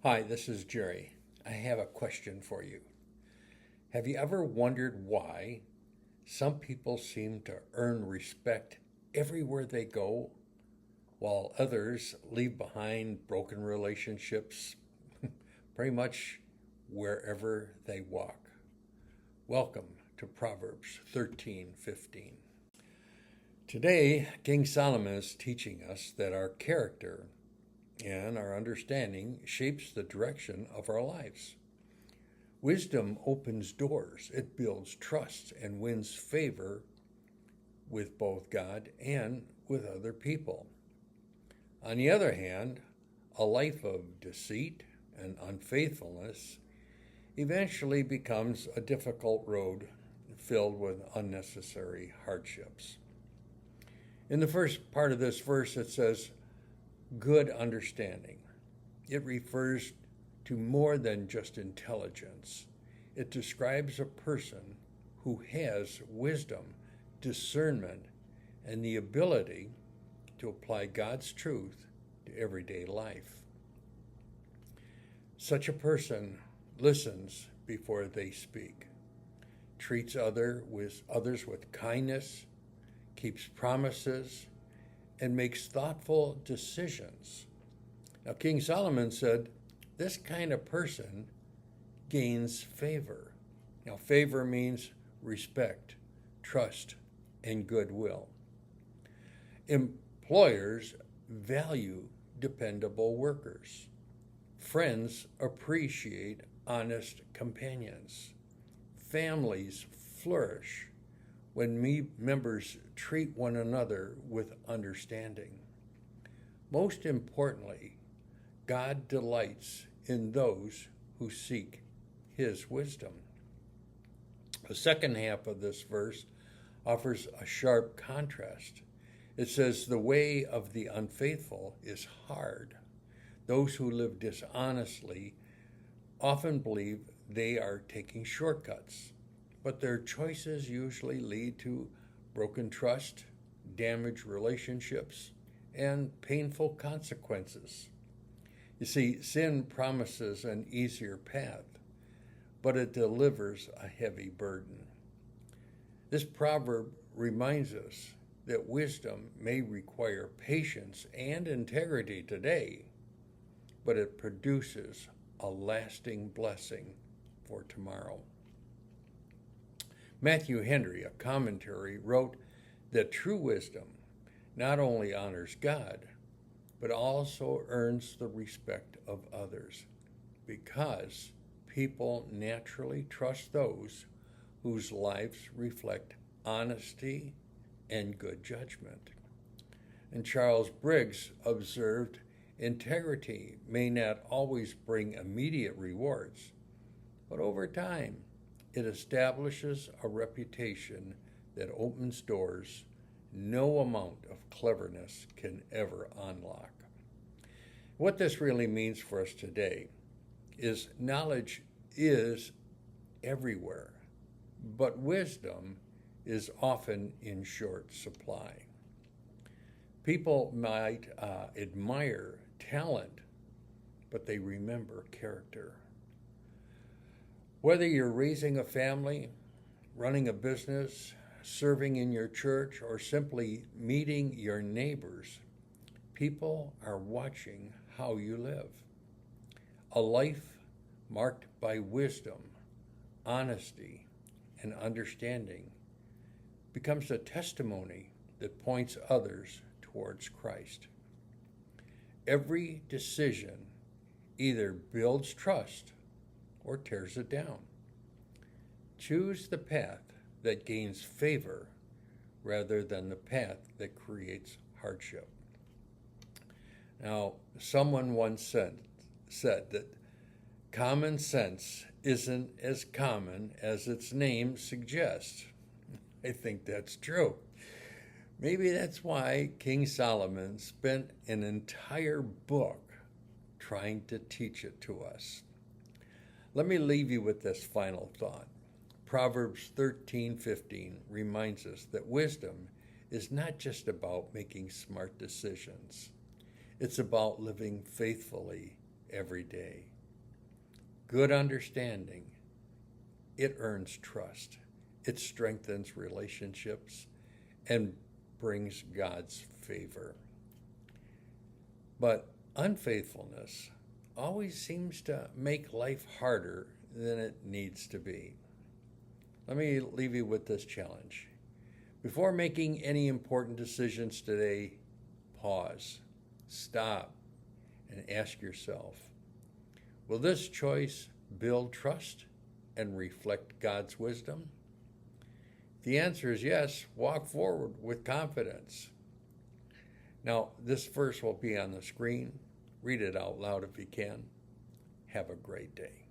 Hi, this is Jerry. I have a question for you. Have you ever wondered why some people seem to earn respect everywhere they go, while others leave behind broken relationships pretty much wherever they walk? Welcome to Proverbs 13:15. Today, King Solomon is teaching us that our character and our understanding shapes the direction of our lives. Wisdom opens doors, it builds trust and wins favor with both God and with other people. On the other hand, a life of deceit and unfaithfulness eventually becomes a difficult road filled with unnecessary hardships. In the first part of this verse, it says, good understanding. It refers to more than just intelligence. It describes a person who has wisdom, discernment, and the ability to apply God's truth to everyday life. Such a person listens before they speak, treats others with kindness, keeps promises, and makes thoughtful decisions. Now, King Solomon said, this kind of person gains favor. Now, favor means respect, trust, and goodwill. Employers value dependable workers. Friends appreciate honest companions. Families flourish when members treat one another with understanding. Most importantly, God delights in those who seek His wisdom. The second half of this verse offers a sharp contrast. It says, the way of the unfaithful is hard. Those who live dishonestly often believe they are taking shortcuts, but their choices usually lead to broken trust, damaged relationships, and painful consequences. You see, sin promises an easier path, but it delivers a heavy burden. This proverb reminds us that wisdom may require patience and integrity today, but it produces a lasting blessing for tomorrow. Matthew Henry, a commentary, wrote that true wisdom not only honors God, but also earns the respect of others, because people naturally trust those whose lives reflect honesty and good judgment. And Charles Briggs observed, integrity may not always bring immediate rewards, but over time, it establishes a reputation that opens doors no amount of cleverness can ever unlock. What this really means for us today is knowledge is everywhere, but wisdom is often in short supply. People might admire talent, but they remember character. Whether you're raising a family, running a business, serving in your church, or simply meeting your neighbors, people are watching how you live. A life marked by wisdom, honesty, and understanding becomes a testimony that points others towards Christ. Every decision either builds trust or tears it down. Choose the path that gains favor rather than the path that creates hardship. Now, someone once said that common sense isn't as common as its name suggests. I think that's true. Maybe that's why King Solomon spent an entire book trying to teach it to us. Let me leave you with this final thought. Proverbs 13:15 reminds us that wisdom is not just about making smart decisions. It's about living faithfully every day. good understanding, it earns trust. It strengthens relationships and brings God's favor. But unfaithfulness always seems to make life harder than it needs to be. Let me leave you with this challenge. Before making any important decisions today, pause, stop, and ask yourself, will this choice build trust and reflect God's wisdom? If the answer is yes, walk forward with confidence. Now, this verse will be on the screen. Read it out loud if you can. Have a great day.